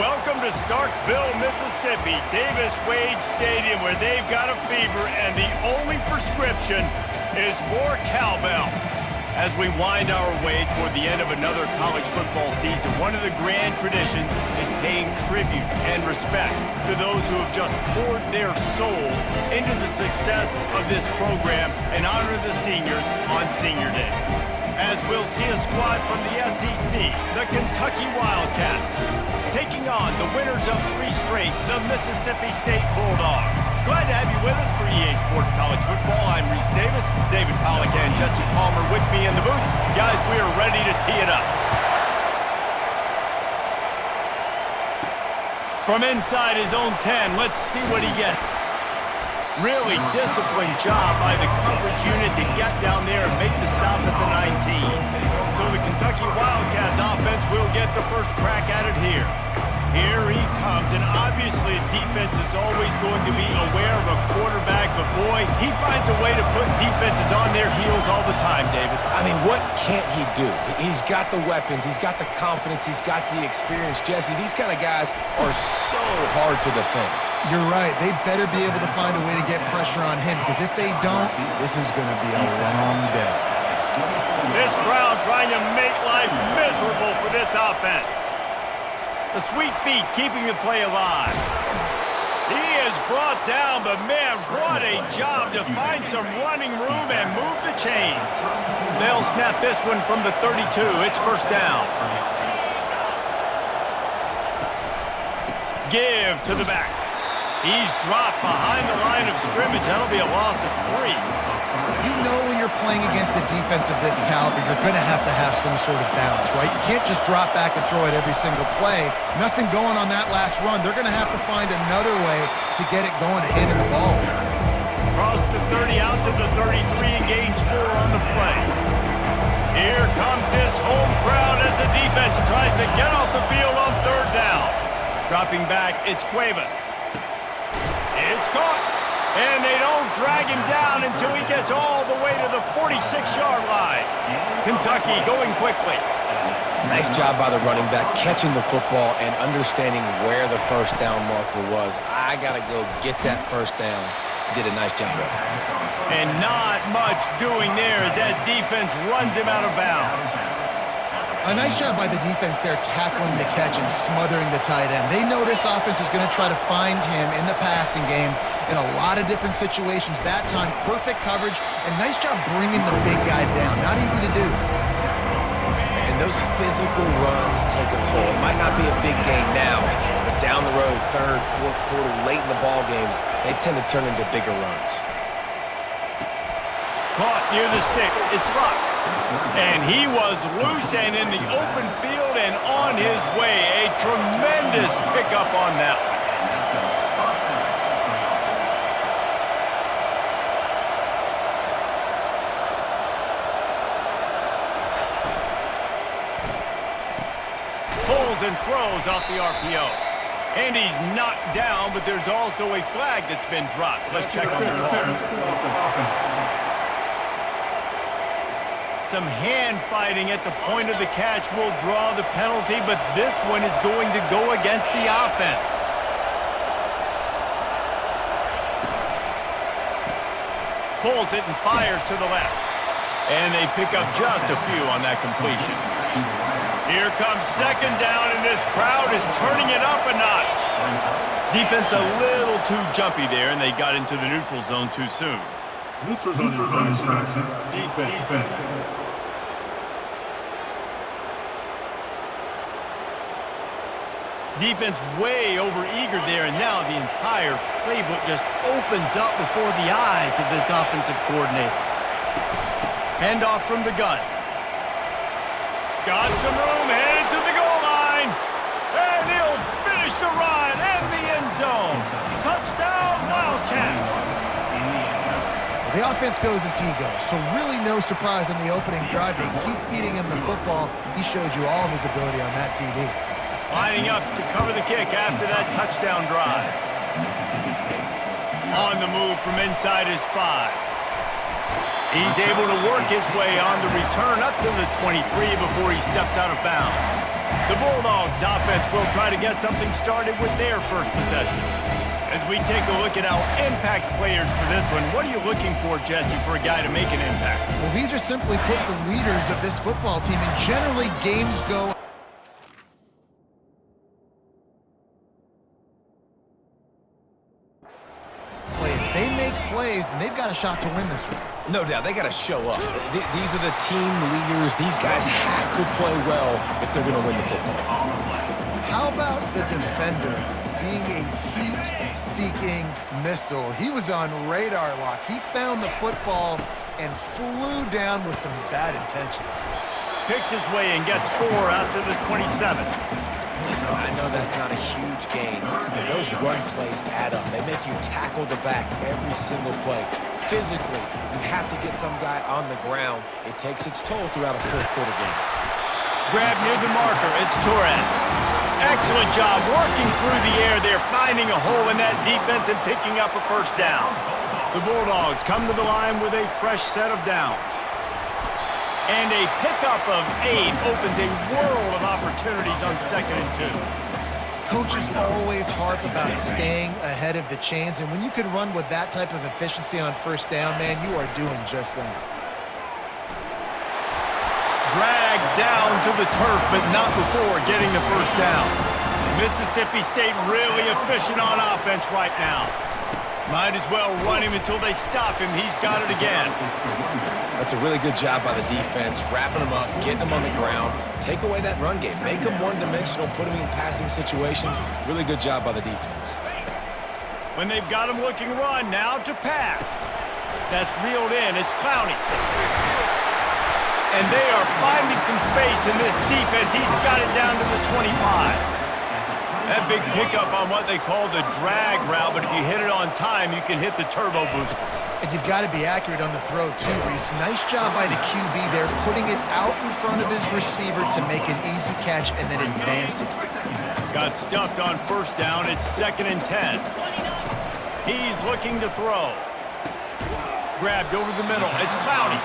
Welcome to Starkville, Mississippi, Davis-Wade Stadium, where they've got a fever, and the only prescription is more cowbell. As we wind our way toward the end of another college football season, one of the grand traditions is paying tribute and respect to those who have just poured their souls into the success of this program and honor the seniors on Senior Day. As we'll see a squad from the SEC, the Kentucky Wildcats, taking on the winners of 3 straight, the Mississippi State Bulldogs. Glad to have you with us for EA Sports College Football. I'm Reese Davis, David Pollack and Jesse Palmer with me in the booth. Guys, we are ready to tee it up. From inside his own 10, let's see what he gets. Really disciplined job by the coverage unit to get down there and make the stop at the 19. So the Kentucky Wildcats offense will get the first crack at it here. Here he comes, and obviously the defense is always going to be aware of a quarterback, but boy, he finds a way to put defenses on their heels all the time, David. I mean, what can't he do? He's got the weapons, he's got the confidence, he's got the experience. Jesse, these kind of guys are so hard to defend. You're right. They better be able to find a way to get pressure on him, because if they don't, this is going to be a long day. This crowd trying to make life miserable for this offense. The sweet feet keeping the play alive. He is brought down, but man, what a job to find some running room and move the chains. They'll snap this one from the 32. It's first down. Give to the back. He's dropped behind the line of scrimmage. That'll be a loss of 3. You know when you're playing against a defense of this caliber, you're going to have some sort of balance, right? You can't just drop back and throw it every single play. Nothing going on that last run. They're going to have to find another way to get it going and hand him the ball. Cross the 30 out to the 33 and gains 4 on the play. Here comes this home crowd as the defense tries to get off the field on 3rd down. Dropping back, it's Cuevas. It's caught, and they don't drag him down until he gets all the way to the 46-yard line. Kentucky going quickly. Nice job by the running back, catching the football and understanding where the first down marker was. I got to go get that first down. He did a nice job of it. And not much doing there as that defense runs him out of bounds. A nice job by the defense there tackling the catch and smothering the tight end. They know this offense is going to try to find him in the passing game in a lot of different situations. That time, perfect coverage, and nice job bringing the big guy down. Not easy to do. And those physical runs take a toll. It might not be a big game now, but down the road, 3rd, 4th quarter, late in the ball games, they tend to turn into bigger runs. Caught near the sticks. It's locked. And he was loose and in the open field and on his way. A tremendous pickup on that one. Pulls and throws off the RPO. And he's knocked down, but there's also a flag that's been dropped. Let's check on the call. Some hand fighting at the point of the catch will draw the penalty, but this one is going to go against the offense. Pulls it and fires to the left. And they pick up just a few on that completion. Here comes 2nd down, and this crowd is turning it up a notch. Defense a little too jumpy there, and they got into the neutral zone too soon. Neutral zone defense. Defense way over-eager there, and now the entire playbook just opens up before the eyes of this offensive coordinator. Handoff from the gun. Got some room, headed to the goal line. And he'll finish the run and the end zone. Touchdown, Wildcats. The offense goes as he goes, so really no surprise in the opening drive. They keep feeding him the football. He showed you all of his ability on that TD. Lining up to cover the kick after that touchdown drive. On the move from inside his 5. He's able to work his way on the return up to the 23 before he steps out of bounds. The Bulldogs offense will try to get something started with their first possession. As we take a look at our impact players for this one, what are you looking for, Jesse, for a guy to make an impact? Well, these are simply put the leaders of this football team, and generally games go if they make plays, then they've got a shot to win this one. No doubt, they got to show up. These are the team leaders. These guys have to play well if they're going to win the football. How about the defender being a heat-seeking missile? He was on radar lock. He found the football and flew down with some bad intentions. Picks his way and gets 4 out to the 27. Listen, I know that's not a huge gain, but those run plays add up. They make you tackle the back every single play. Physically, you have to get some guy on the ground. It takes its toll throughout a fourth-quarter game. Grab near the marker. It's Torres. Excellent job working through the air there, finding a hole in that defense and picking up a first down. The Bulldogs come to the line with a fresh set of downs. And a pickup of 8 opens a world of opportunities on 2nd and 2. Coaches always harp about staying ahead of the chains, and when you can run with that type of efficiency on first down, man, you are doing just that. Dragged down to the turf, but not before getting the first down. Mississippi State really efficient on offense right now. Might as well run him until they stop him. He's got it again. That's a really good job by the defense, wrapping them up, getting them on the ground. Take away that run game. Make them one-dimensional, put them in passing situations. Really good job by the defense. When they've got him looking run, now to pass. That's reeled in. It's Clowney. And they are finding some space in this defense. He's got it down to the 25. That big pickup on what they call the drag route, but if you hit it on time, you can hit the turbo booster. And you've got to be accurate on the throw, too, Reese. Nice job by the QB there, putting it out in front of his receiver to make an easy catch and then advance it. Got stuffed on first down. It's 2nd and 10. He's looking to throw. Grabbed over the middle. It's Clowney.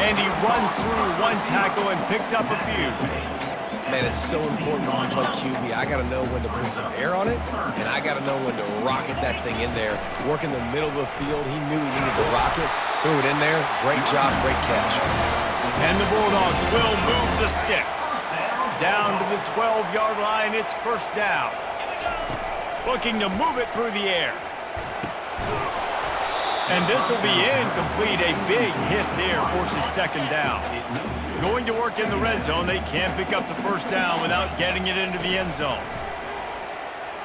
And he runs through one tackle and picks up a few. Man, it's so important when you play QB. I got to know when to put some air on it, and I got to know when to rocket that thing in there. Work in the middle of the field. He knew he needed to rocket. Threw it in there. Great job, great catch. And the Bulldogs will move the sticks. Down to the 12-yard line, it's first down. Looking to move it through the air. And this will be incomplete. A big hit there forces 2nd down. Going to work in the red zone, they can't pick up the first down without getting it into the end zone.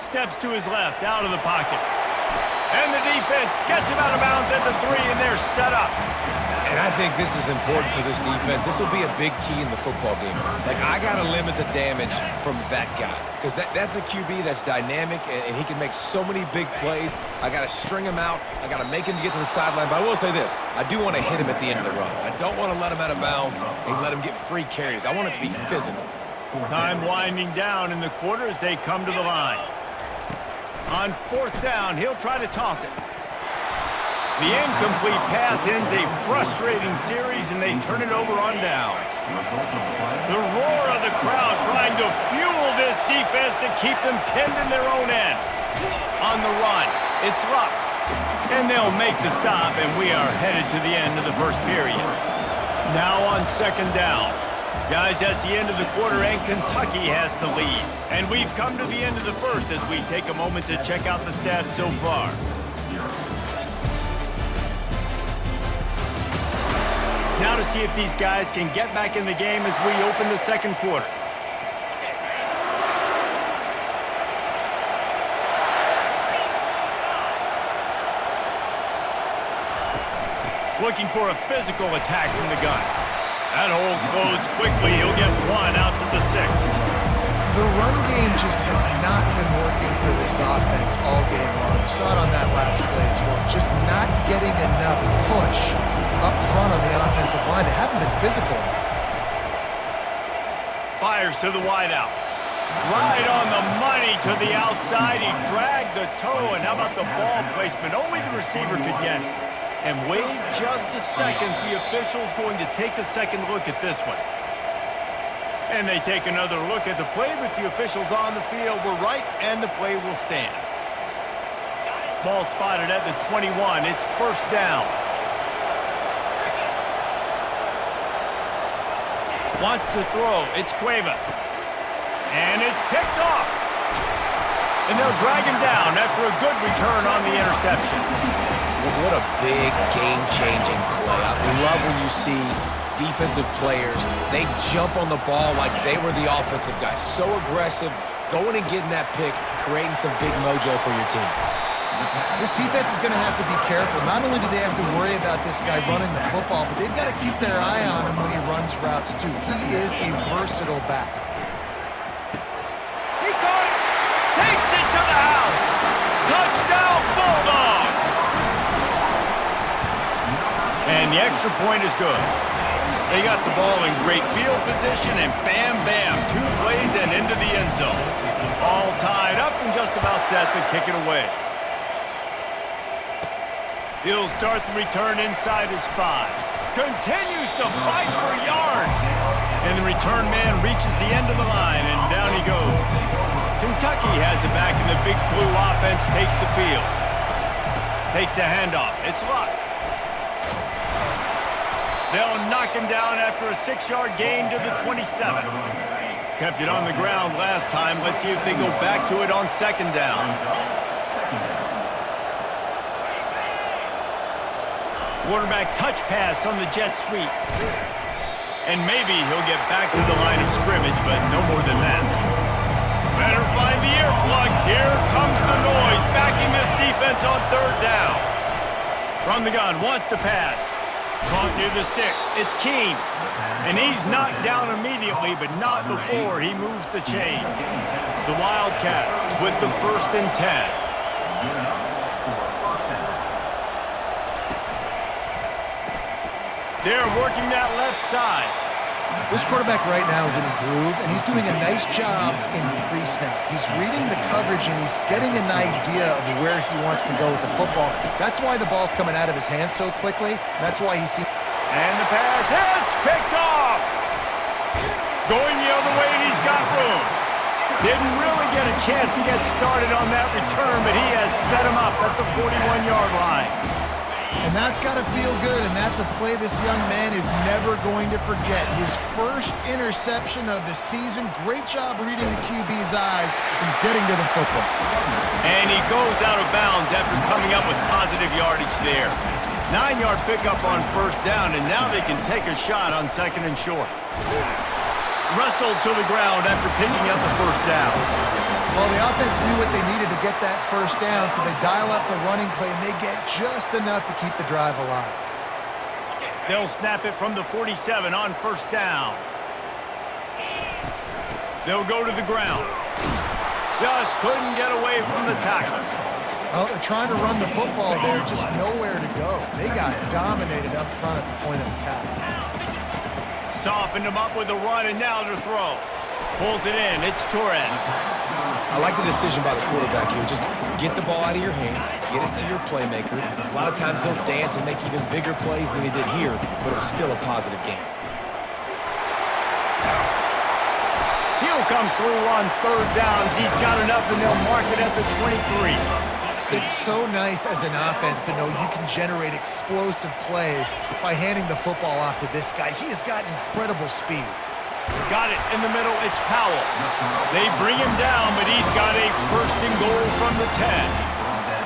Steps to his left, out of the pocket. And the defense gets him out of bounds at the 3, and they're set up. And I think this is important for this defense. This will be a big key in the football game. Like, I got to limit the damage from that guy. Because that's a QB that's dynamic, and he can make so many big plays. I got to string him out. I got to make him get to the sideline. But I will say this. I do want to hit him at the end of the runs. I don't want to let him out of bounds and let him get free carries. I want it to be physical. Time winding down in the quarter as they come to the line. On 4th down, he'll try to toss it. The incomplete pass ends a frustrating series, and they turn it over on downs. The roar of the crowd trying to fuel this defense to keep them pinned in their own end. On the run, it's Luck. And they'll make the stop, and we are headed to the end of the first period. Now on 2nd down. Guys, that's the end of the quarter, and Kentucky has the lead. And we've come to the end of the first as we take a moment to check out the stats so far. Now to see if these guys can get back in the game as we open the 2nd quarter. Looking for a physical attack from the gun. That hole closed quickly. He'll get 1 out to the 6. The run game just has not been working for this offense all game long. You saw it on that last play as well. Just not getting enough push up front on the offensive line. They haven't been physical. Fires to the wideout. Right on the money to the outside. He dragged the toe, and how about the ball placement? Only the receiver could get it. And wait just a second. The official's going to take a second look at this one. And they take another look at the play with the officials on the field. We're right, and the play will stand. Ball spotted at the 21. It's first down. Wants to throw. It's Cuevas. And it's picked off. And they'll drag him down after a good return on the interception. What a big game-changing play. I love when you see defensive players, they jump on the ball like they were the offensive guys. So aggressive, going and getting that pick, creating some big mojo for your team. This defense is going to have to be careful. Not only do they have to worry about this guy running the football, but they've got to keep their eye on him when he runs routes too. He is a versatile back. He caught it! Takes it to the house! Touchdown, Bulldogs! And the extra point is good. They got the ball in great field position, and bam, bam, 2 plays and into the end zone. All tied up and just about set to kick it away. He'll start the return inside his 5. Continues to fight for yards. And the return man reaches the end of the line, and down he goes. Kentucky has it back, and the big blue offense takes the field. Takes the handoff. It's Luck. They'll knock him down after a 6-yard gain to the 27. Kept it on the ground last time. Let's see if they go back to it on second down. Quarterback touch pass on the jet sweep. And maybe he'll get back to the line of scrimmage, but no more than that. Better find the earplugs. Here comes the noise, backing this defense on third down. From the gun, wants to pass. Caught near the sticks. It's Keene. And he's knocked down immediately, but not before he moves the chains. The Wildcats with the 1st and 10. They're working that left side. This quarterback right now is in a groove, and he's doing a nice job in pre-snap. He's reading the coverage, and he's getting an idea of where he wants to go with the football. That's why the ball's coming out of his hands so quickly. That's why he seems... And the pass hits, picked off. Going the other way, and he's got room. Didn't really get a chance to get started on that return, but he has set him up at the 41-yard line. And that's got to feel good, and that's a play this young man is never going to forget. His first interception of the season. Great job reading the QB's eyes and getting to the football. And he goes out of bounds after coming up with positive yardage there. 9-yard pickup on first down, and now they can take a shot on second and short. Wrestled to the ground after picking up the first down. Well, the offense knew what they needed to get that first down, so they dial up the running play, and they get just enough to keep the drive alive. They'll snap it from the 47 on first down. They'll go to the ground. Just couldn't get away from the tackle. Well, they're trying to run the football there, just nowhere to go. They got dominated up front at the point of attack. Softened him up with a run, and now to throw. Pulls it in. It's Torres. I like the decision by the quarterback here. Just get the ball out of your hands, get it to your playmaker. A lot of times he'll dance and make even bigger plays than he did here, but it was still a positive game. He'll come through on third downs. He's got enough, and they'll mark it at the 23. It's so nice as an offense to know you can generate explosive plays by handing the football off to this guy. He has got incredible speed. Got it in the middle. It's Powell. They bring him down, but he's got a first and goal from the 10.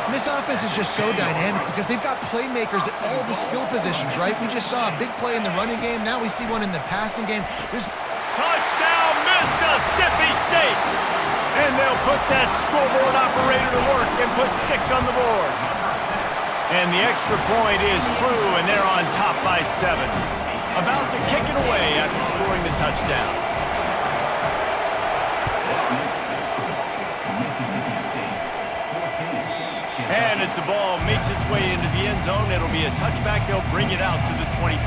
And this offense is just so dynamic because they've got playmakers at all the skill positions, right? We just saw a big play in the running game. Now we see one in the passing game. Touchdown, Mississippi State! And they'll put that scoreboard operator to work and put 6 on the board. And the extra point is true, and they're on top by 7. About to kick it away after scoring the touchdown. And as the ball makes its way into the end zone, it'll be a touchback. They'll bring it out to the 25.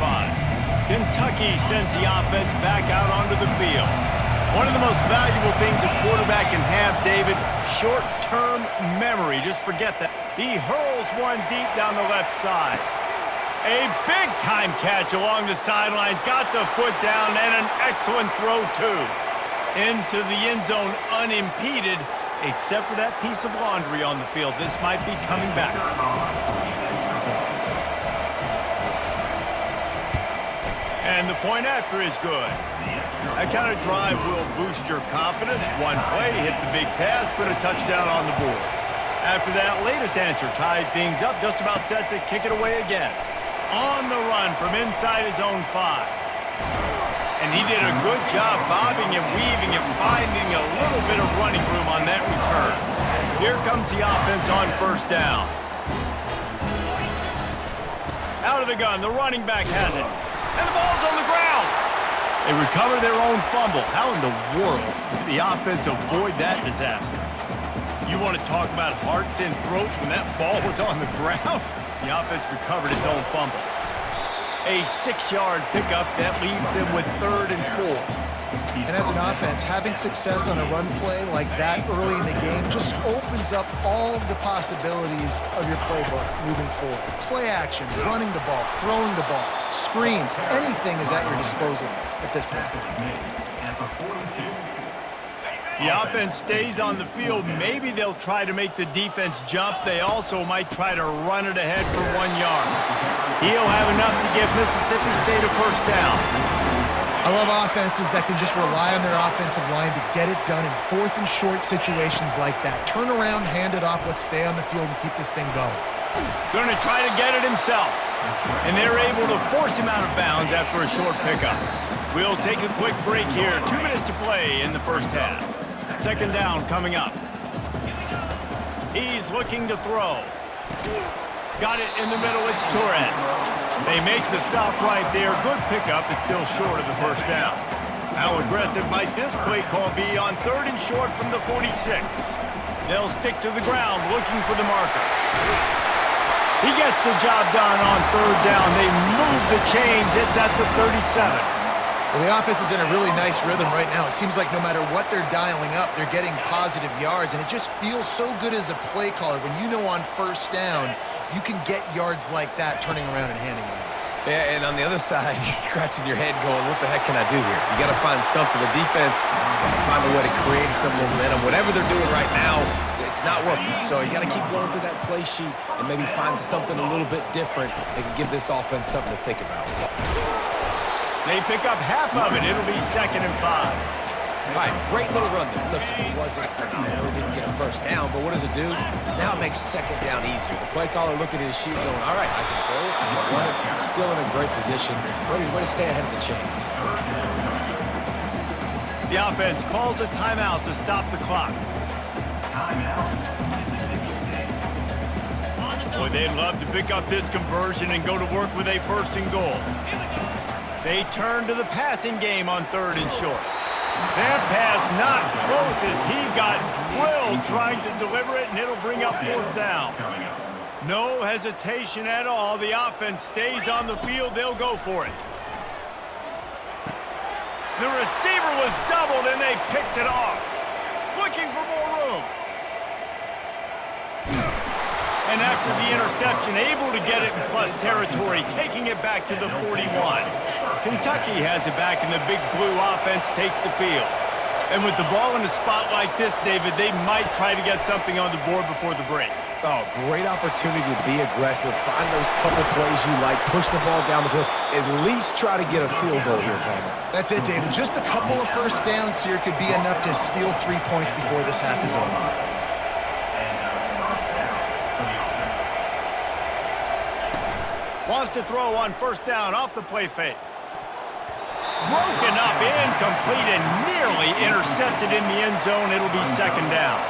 Kentucky sends the offense back out onto the field. One of the most valuable things a quarterback can have, David, short-term memory. Just forget that. He hurls one deep down the left side. A big-time catch along the sidelines. Got the foot down and an excellent throw, too. Into the end zone unimpeded, except for that piece of laundry on the field. This might be coming back. And the point after is good. That kind of drive will boost your confidence. One play, hit the big pass, put a touchdown on the board. After that latest answer tied things up, just about set to kick it away again. On the run from inside his own 5. And he did a good job bobbing and weaving and finding a little bit of running room on that return. Here comes the offense on first down. Out of the gun, the running back has it. And the ball's on the ground. They recover their own fumble. How in the world did the offense avoid that disaster? You want to talk about hearts and throats when that ball was on the ground? The offense recovered its own fumble. A 6-yard pickup that leaves them with 3rd and 4. And as an offense, having success on a run play like that early in the game just opens up all of the possibilities of your playbook moving forward. Play action, running the ball, throwing the ball, screens, anything is at your disposal at this point. The offense stays on the field. Maybe they'll try to make the defense jump. They also might try to run it ahead for 1 yard. He'll have enough to give Mississippi State a first down. I love offenses that can just rely on their offensive line to get it done in 4th and short situations like that. Turn around, hand it off, let's stay on the field and keep this thing going. Going to try to get it himself. And they're able to force him out of bounds after a short pickup. We'll take a quick break here. 2 minutes to play in the first half. 2nd down coming up. He's looking to throw. Got it in the middle. It's Torres. They make the stop right there. Good pickup. It's still short of the first down. How aggressive might this play call be on 3rd and short from the 46? They'll stick to the ground looking for the marker. He gets the job done on 3rd down. They move the chains. It's at the 37. Well, the offense is in a really nice rhythm right now. It seems like no matter what they're dialing up, they're getting positive yards, and it just feels so good as a play caller when you know on 1st down you can get yards like that turning around and handing it off. Yeah, and on the other side, you're scratching your head going, what the heck can I do here? You got to find something. The defense has got to find a way to create some momentum. Whatever they're doing right now, it's not working. So you got to keep going through that play sheet and maybe find something a little bit different that can give this offense something to think about. They pick up half of it. It'll be 2nd and 5. All right, great little run there. Listen, it wasn't phenomenal. It didn't get a first down, but what does it do? Now it makes 2nd down easier. The play caller looking at his sheet going, all right, I can throw it, I can run it. Still in a great position. Way to stay ahead of the chains. The offense calls a timeout to stop the clock. Boy, they'd love to pick up this conversion and go to work with a 1st and goal. They turn to the passing game on 3rd and short. That pass not close as he got drilled trying to deliver it, and it'll bring up 4th down. No hesitation at all. The offense stays on the field. They'll go for it. The receiver was doubled, and they picked it off. Looking for more room. And after the interception, able to get it in plus territory, taking it back to the 41. Kentucky has it back, and the big blue offense takes the field. And with the ball in a spot like this, David, they might try to get something on the board before the break. Oh, great opportunity to be aggressive, find those couple plays you like, push the ball down the field, at least try to get a field goal here, Palmer. That's it, David. Just a couple of first downs here could be enough to steal 3 points before this half is over. Wants to throw on 1st down off the play fake. Broken up, incomplete, and nearly intercepted in the end zone. It'll be 2nd down.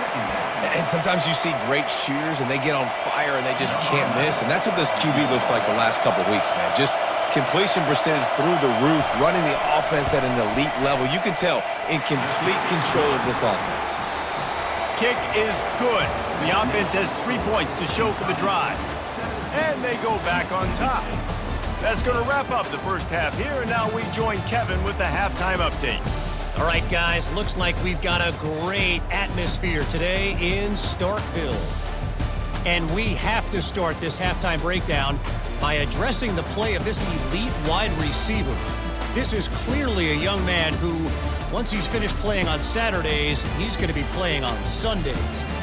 And sometimes you see great shooters, and they get on fire, and they just can't miss. And that's what this QB looks like the last couple weeks, man. Just completion percentage through the roof, running the offense at an elite level. You can tell in complete control of this offense. Kick is good. The offense has 3 points to show for the drive. And they go back on top. That's going to wrap up the first half here, and now we join Kevin with the halftime update. All right, guys, looks like we've got a great atmosphere today in Starkville. And we have to start this halftime breakdown by addressing the play of this elite wide receiver. This is clearly a young man who, once he's finished playing on Saturdays, he's going to be playing on Sundays.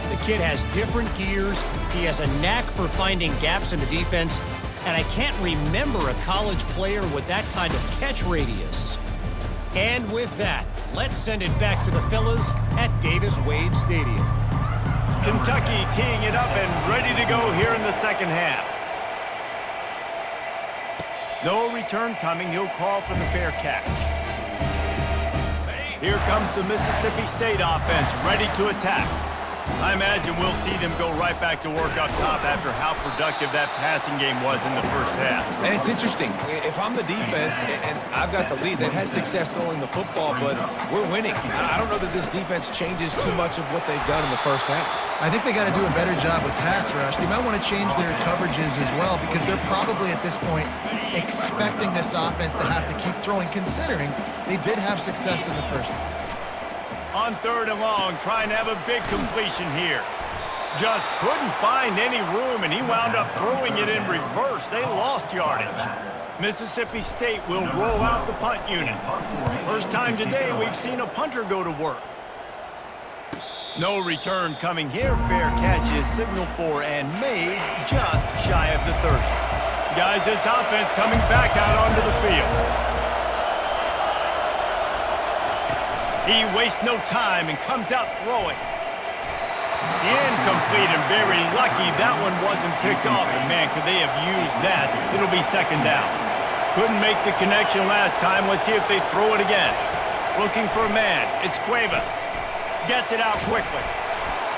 The kid has different gears. He has a knack for finding gaps in the defense, and I can't remember a college player with that kind of catch radius. And with that, let's send it back to the fellas at Davis-Wade Stadium. Kentucky teeing it up and ready to go here in the second half. No return coming. He'll call for the fair catch. Here comes the Mississippi State offense, ready to attack. I imagine we'll see them go right back to work up top after how productive that passing game was in the first half. And it's interesting. If I'm the defense and I've got the lead, they've had success throwing the football, but we're winning. I don't know that this defense changes too much of what they've done in the first half. I think they got to do a better job with pass rush. They might want to change their coverages as well because they're probably at this point expecting this offense to have to keep throwing, considering they did have success in the first half. On 3rd and long, trying to have a big completion here. Just couldn't find any room, and he wound up throwing it in reverse. They lost yardage. Mississippi State will roll out the punt unit. First time today we've seen a punter go to work. No return coming here. Fair catch is signaled for and made just shy of the 30. Guys, this offense coming back out onto the field. He wastes no time and comes out throwing. Incomplete and very lucky that one wasn't picked off. And man, could they have used that? It'll be second down. Couldn't make the connection last time. Let's see if they throw it again. Looking for a man. It's Cuevas. Gets it out quickly.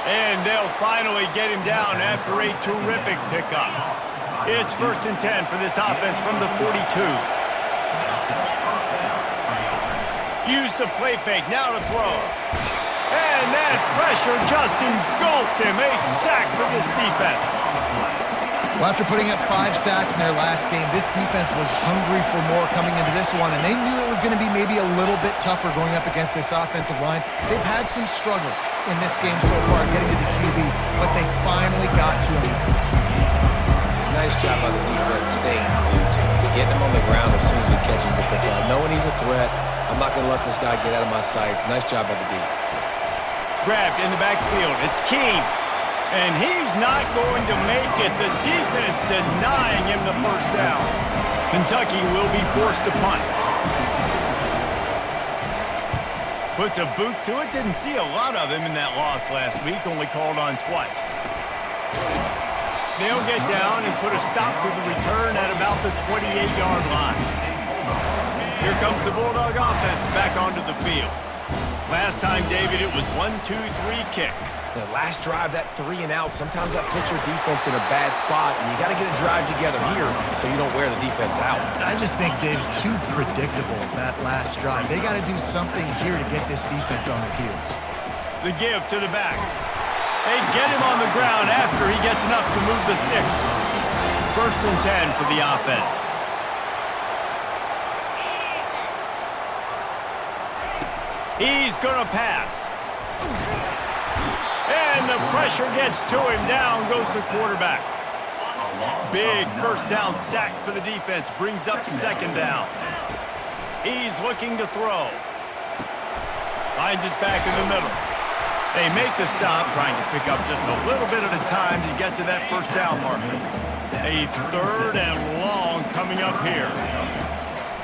And they'll finally get him down after a terrific pickup. It's 1st and 10 for this offense from the 42. Use the play fake, now to throw. And that pressure just engulfed him. A sack for this defense. Well, after putting up 5 sacks in their last game, this defense was hungry for more coming into this one, and they knew it was going to be maybe a little bit tougher going up against this offensive line. They've had some struggles in this game so far getting to the QB, but they finally got to him. Nice job by the defense staying glued to him, getting him on the ground as soon as he catches the football, knowing he's a threat. I'm not going to let this guy get out of my sights. Nice job by the D. Grabbed in the backfield. It's Keene. And he's not going to make it. The defense denying him the first down. Kentucky will be forced to punt. Puts a boot to it. Didn't see a lot of him in that loss last week. Only called on twice. They'll get down and put a stop to the return at about the 28-yard line. Here comes the Bulldog offense back onto the field. Last time, David, it was 1-2-3 kick. The last drive, that 3 and out, sometimes that puts your defense in a bad spot, and you got to get a drive together here so you don't wear the defense out. I just think, David, too predictable, that last drive. They got to do something here to get this defense on their heels. The give to the back. They get him on the ground after he gets enough to move the sticks. 1st and 10 for the offense. He's going to pass. And the pressure gets to him. Down goes the quarterback. Big first down sack for the defense. Brings up 2nd down. He's looking to throw. Finds his back in the middle. They make the stop, trying to pick up just a little bit at a time to get to that first down marker. A 3rd and long coming up here.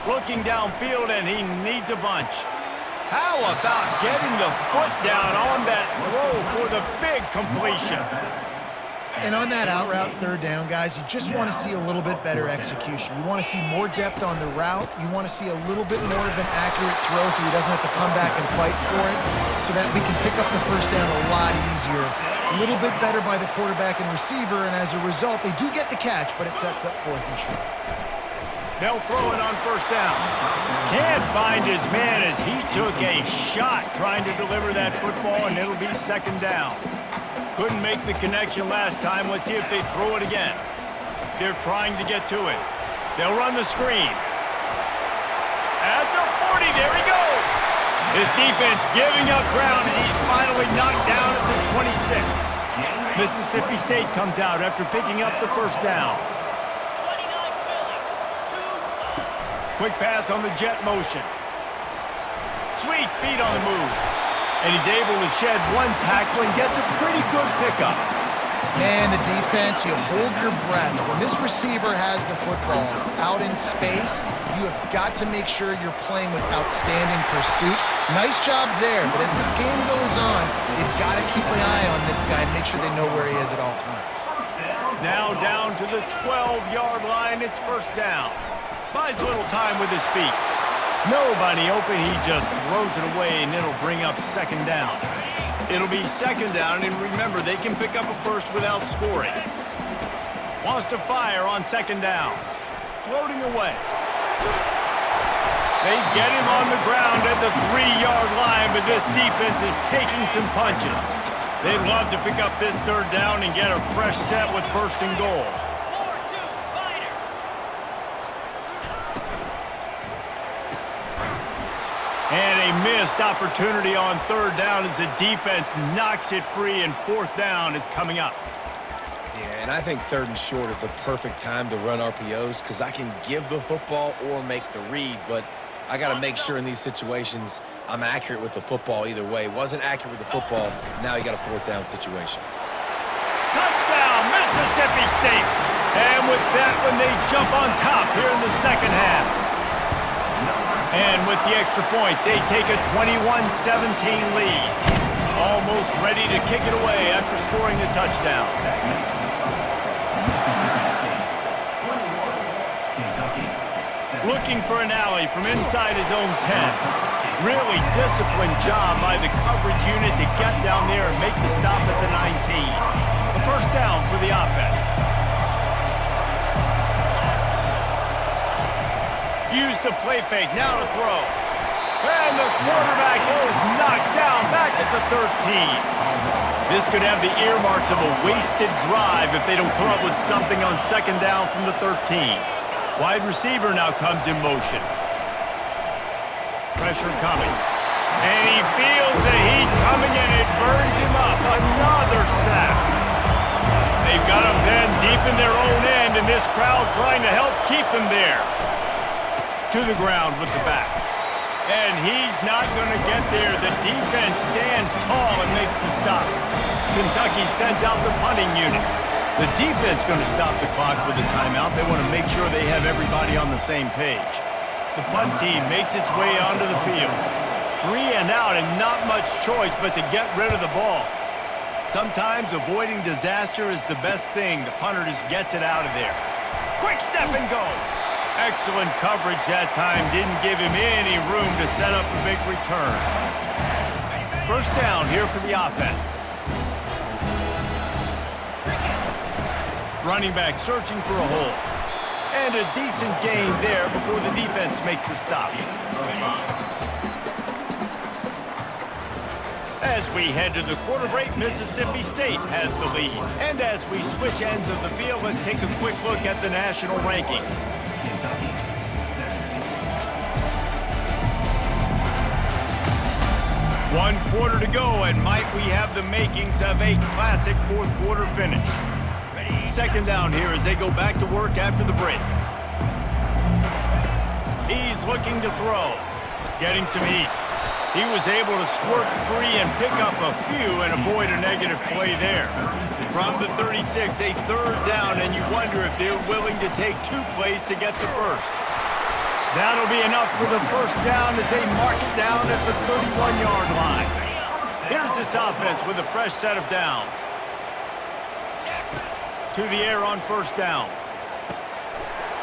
Looking downfield, and he needs a bunch. How about getting the foot down on that throw for the big completion? And on that out route 3rd down, guys, you just want to see a little bit better execution. You want to see more depth on the route. You want to see a little bit more of an accurate throw so he doesn't have to come back and fight for it, so that we can pick up the first down a lot easier. A little bit better by the quarterback and receiver, and as a result, they do get the catch, but it sets up 4th and short. They'll throw it on 1st down. Can't find his man as he took a shot trying to deliver that football, and it'll be 2nd down. Couldn't make the connection last time. Let's see if they throw it again. They're trying to get to it. They'll run the screen. At the 40, there he goes. His defense giving up ground, and he's finally knocked down at the 26. Mississippi State comes out after picking up the 1st down. Quick pass on the jet motion. Sweet feet on the move. And he's able to shed one tackle and gets a pretty good pickup. Man, the defense, you hold your breath. When this receiver has the football out in space, you have got to make sure you're playing with outstanding pursuit. Nice job there, but as this game goes on, you've got to keep an eye on this guy and make sure they know where he is at all times. Now down to the 12-yard line, it's first down. Buys a little time with his feet. Nobody open, he just throws it away, and it'll bring up second down. It'll be second down, and remember, they can pick up a first without scoring. Wants to fire on second down. Floating away. They get him on the ground at the 3-yard line, but this defense is taking some punches. They'd love to pick up this third down and get a fresh set with first and goal. And a missed opportunity on third down as the defense knocks it free, and fourth down is coming up. Yeah, and I think third and short is the perfect time to run RPOs because I can give the football or make the read, but I got to make sure in these situations I'm accurate with the football either way. Wasn't accurate with the football, now you got a fourth down situation. Touchdown, Mississippi State! And with that one, they jump on top here in the second half. And with the extra point, they take a 21-17 lead. Almost ready to kick it away after scoring the touchdown. Looking for an alley from inside his own 10. Really disciplined job by the coverage unit to get down there and make the stop at the 19. A first down for the offense. Use the play fake, now to throw. And the quarterback is knocked down back at the 13. This could have the earmarks of a wasted drive if they don't come up with something on second down from the 13. Wide receiver now comes in motion. Pressure coming. And he feels the heat coming and it burns him up. Another sack. They've got him then deep in their own end, and this crowd trying to help keep them there. To the ground with the back. And he's not going to get there. The defense stands tall and makes the stop. Kentucky sends out the punting unit. The defense going to stop the clock with a timeout. They want to make sure they have everybody on the same page. The punt team makes its way onto the field. 3 and out and not much choice but to get rid of the ball. Sometimes avoiding disaster is the best thing. The punter just gets it out of there. Quick step and go. Excellent coverage that time. Didn't give him any room to set up a big return. First down here for the offense. Running back searching for a hole. And a decent gain there before the defense makes the stop. As we head to the quarter break, Mississippi State has the lead. And as we switch ends of the field, let's take a quick look at the national rankings. One quarter to go, and might we have the makings of a classic fourth quarter finish. Second down here as they go back to work after the break. He's looking to throw. Getting some heat. He was able to squirt free and pick up a few and avoid a negative play there. From the 36, a third down, and you wonder if they're willing to take 2 plays to get the first. That'll be enough for the first down as they mark it down at the 31-yard line. Here's this offense with a fresh set of downs. To the air on first down.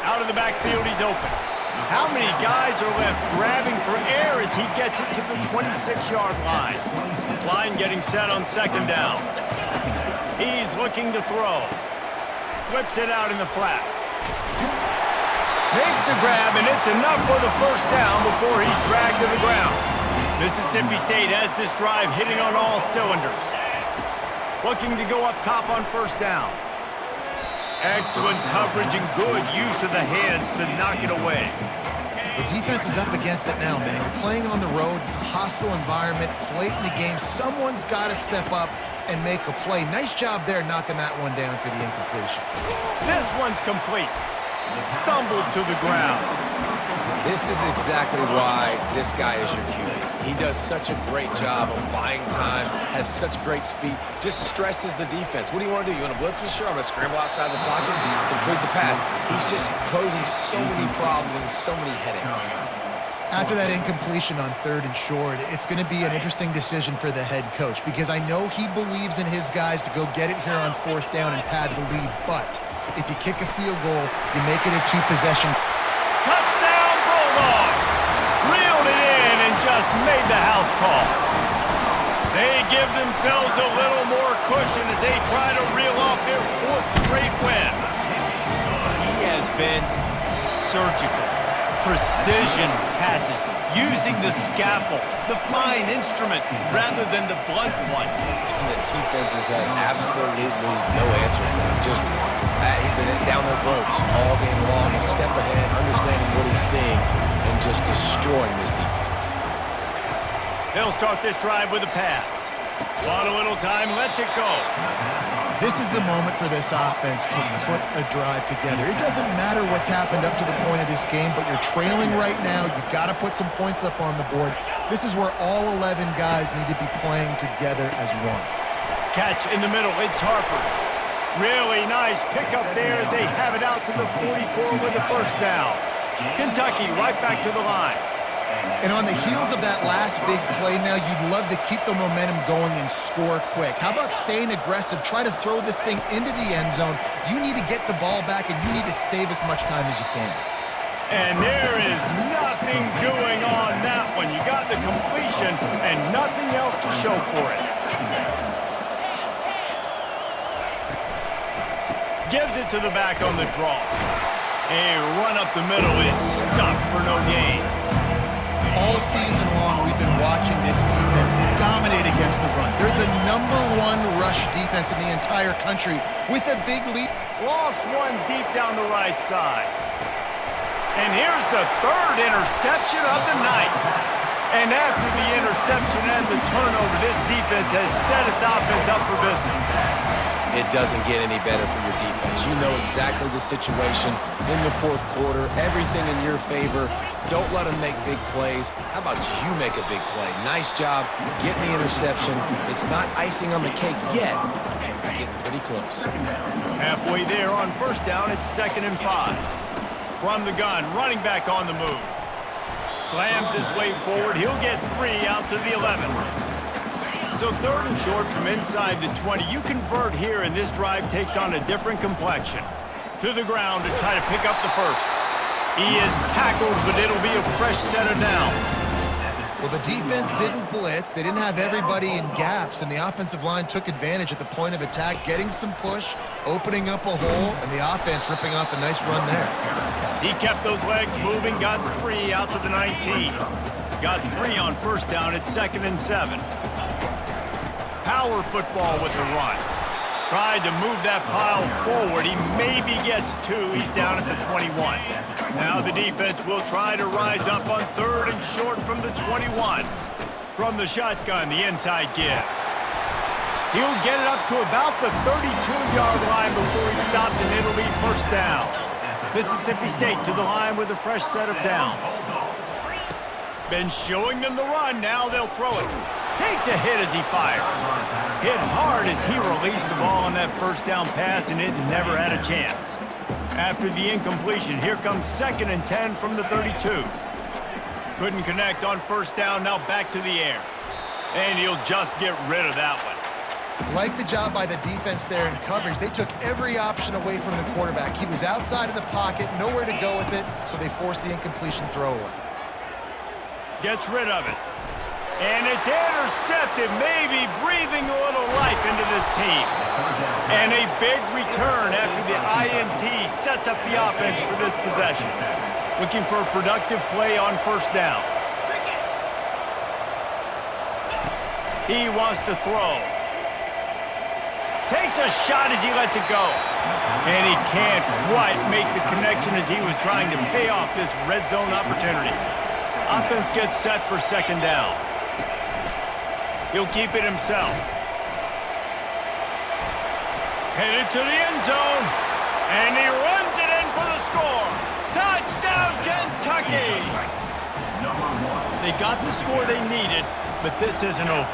Out of the backfield, he's open. How many guys are left grabbing for air as he gets it to the 26-yard line? Line getting set on second down. He's looking to throw. Flips it out in the flat. Makes the grab, and it's enough for the first down before he's dragged to the ground. Mississippi State has this drive hitting on all cylinders. Looking to go up top on first down. Excellent coverage and good use of the hands to knock it away. The defense is up against it now, man. You're playing on the road. It's a hostile environment. It's late in the game. Someone's got to step up and make a play. Nice job there knocking that one down for the incompletion. This one's complete. Stumbled to the ground. This is exactly why this guy is your QB. He does such a great job of buying time, has such great speed, just stresses the defense. What do you want to do? You want to blitz me? Sure, I'm going to scramble outside the pocket, complete the pass. He's just posing so many problems and so many headaches. After that incompletion on 3rd and short, it's going to be an interesting decision for the head coach because I know he believes in his guys to go get it here on 4th down and pad the lead, but if you kick a field goal, you make it a 2-possession. Touchdown Bulldogs! Reeled it in and just made the house call. They give themselves a little more cushion as they try to reel off their 4th straight win. He has been surgical. Precision passes, using the scalpel, the fine instrument, rather than the blunt one. And the defense has had absolutely no answer for him. Just, he's been down their throats all game long, a step ahead, understanding what he's seeing, and just destroying this defense. They'll start this drive with a pass. Want a little time, lets it go. This is the moment for this offense to put a drive together. It doesn't matter what's happened up to the point of this game, but you're trailing right now. You've got to put some points up on the board. This is where all 11 guys need to be playing together as one. Catch in the middle, it's Harper. Really nice pickup there as they have it out to the 44 with the 1st down. Kentucky right back to the line. And on the heels of that last big play now, you'd love to keep the momentum going and score quick. How about staying aggressive? Try to throw this thing into the end zone. You need to get the ball back, and you need to save as much time as you can. And there is nothing doing on that one. You got the completion and nothing else to show for it. Gives it to the back on the draw. A run up the middle is stuffed for no gain. All season long, we've been watching this defense dominate against the run. They're the #1 rush defense in the entire country with a big lead. Lost one deep down the right side. And here's the 3rd interception of the night. And after the interception and the turnover, this defense has set its offense up for business. It doesn't get any better for your defense. You know exactly the situation in the 4th quarter, everything in your favor. Don't let them make big plays. How about you make a big play? Nice job getting the interception. It's not icing on the cake yet, but it's getting pretty close. Halfway there on 1st down, it's 2nd and 5. From the gun, running back on the move. Slams his way forward. He'll get 3 out to the 11. So 3rd and short from inside the 20. You convert here, and this drive takes on a different complexion. To the ground to try to pick up the 1st. He is tackled, but it'll be a fresh set of downs. Well, the defense didn't blitz. They didn't have everybody in gaps, and the offensive line took advantage at the point of attack, getting some push, opening up a hole, and the offense ripping off a nice run there. He kept those legs moving, got 3 out to the 19. Got 3 on 1st down at 2nd and 7. Power football with the run. Tried to move that pile forward. He maybe gets 2. He's down at the 21. Now the defense will try to rise up on 3rd and short from the 21. From the shotgun, the inside give. He'll get it up to about the 32-yard line before he stopped, and it'll be 1st down. Mississippi State to the line with a fresh set of downs. Been showing them the run. Now they'll throw it. Takes a hit as he fires. Hit hard as he released the ball on that 1st down pass, and it never had a chance. After the incompletion, here comes 2nd and 10 from the 32. Couldn't connect on 1st down, now back to the air. And he'll just get rid of that one. Like the job by the defense there in coverage. They took every option away from the quarterback. He was outside of the pocket, nowhere to go with it, so they forced the incompletion throwaway. Gets rid of it. And it's intercepted, maybe breathing a little life into this team. And a big return after the INT sets up the offense for this possession. Looking for a productive play on 1st down. He wants to throw. Takes a shot as he lets it go. And he can't quite make the connection as he was trying to pay off this red zone opportunity. Offense gets set for 2nd down. He'll keep it himself. Headed to the end zone. And he runs it in for the score. Touchdown, Kentucky! Kentucky. They got the score they needed, but this isn't over.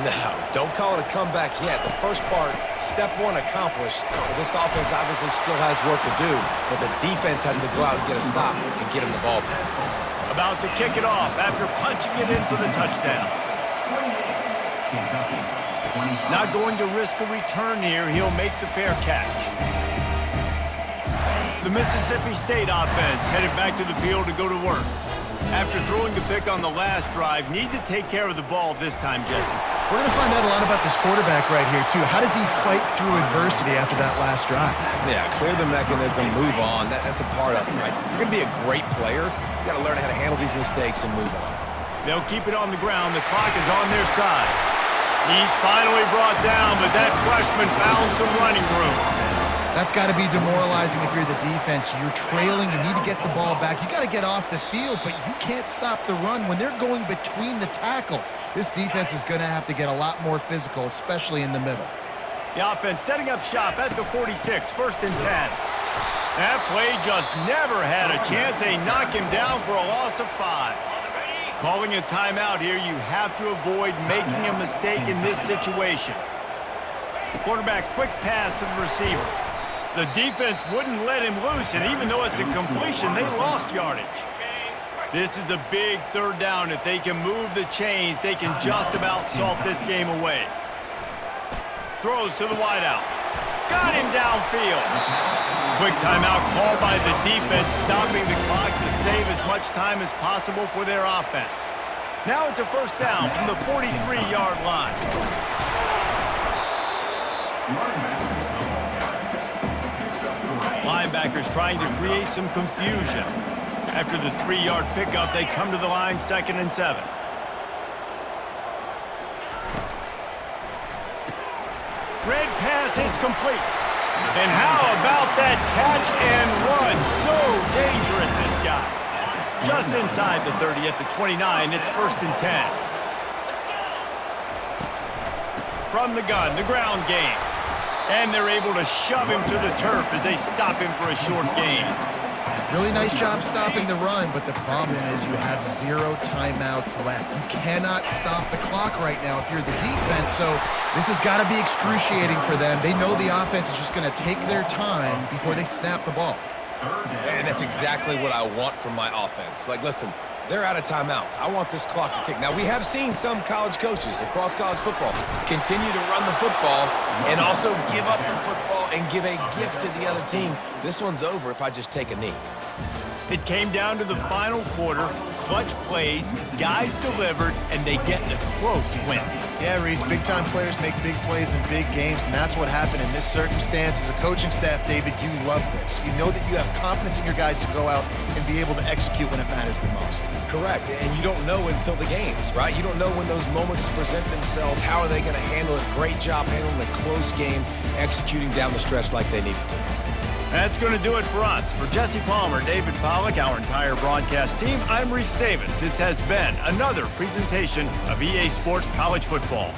No, don't call it a comeback yet. The first part, step one accomplished. But this offense obviously still has work to do, but the defense has to go out and get a stop and get him the ball back. About to kick it off after punching it in for the touchdown. Not going to risk a return here. He'll make the fair catch. The Mississippi State offense headed back to the field to go to work. After throwing the pick on the last drive, need to take care of the ball this time, Jesse. We're going to find out a lot about this quarterback right here, too. How does he fight through adversity after that last drive? Yeah, clear the mechanism, move on. That's a part of it, right? If you're going to be a great player, you got to learn how to handle these mistakes and move on. They'll keep it on the ground. The clock is on their side. He's finally brought down, but that freshman found some running room. That's got to be demoralizing if you're the defense. You're trailing. You need to get the ball back. You got to get off the field, but you can't stop the run when they're going between the tackles. This defense is going to have to get a lot more physical, especially in the middle. The offense setting up shop at the 46, 1st and 10. That play just never had a chance. They knock him down for a loss of 5. Calling a timeout here, you have to avoid making a mistake in this situation. Quarterback quick pass to the receiver. The defense wouldn't let him loose, and even though it's a completion, they lost yardage. This is a big 3rd down. If they can move the chains, they can just about salt this game away. Throws to the wideout. Got him downfield. Quick timeout called by the defense, stopping the clock to save as much time as possible for their offense. Now it's a 1st down from the 43-yard line. Linebackers trying to create some confusion. After the 3-yard pickup, they come to the line 2nd and 7. Red pass, it's complete. And how about that catch and run? So dangerous, this guy. Just inside the 30 at the 29, it's 1st and 10. From the gun, the ground game. And they're able to shove him to the turf as they stop him for a short gain. Really nice job stopping the run, but the problem is you have 0 timeouts left. You cannot stop the clock right now if you're the defense, so this has got to be excruciating for them. They know the offense is just going to take their time before they snap the ball. And that's exactly what I want from my offense. Like, listen, they're out of timeouts. I want this clock to tick. Now, we have seen some college coaches across college football continue to run the football and also give up the football and give a gift to the other team. This one's over if I just take a knee. It came down to the final quarter. Clutch plays, guys delivered, and they get a close win. Yeah, Reese, big-time players make big plays in big games, and that's what happened in this circumstance. As a coaching staff, David, you love this. You know that you have confidence in your guys to go out and be able to execute when it matters the most. Correct, and you don't know until the games, right? You don't know when those moments present themselves. How are they going to handle it? Great job handling a close game, executing down the stretch like they needed to. That's going to do it for us. For Jesse Palmer, David Pollack, our entire broadcast team, I'm Reese Davis. This has been another presentation of EA Sports College Football.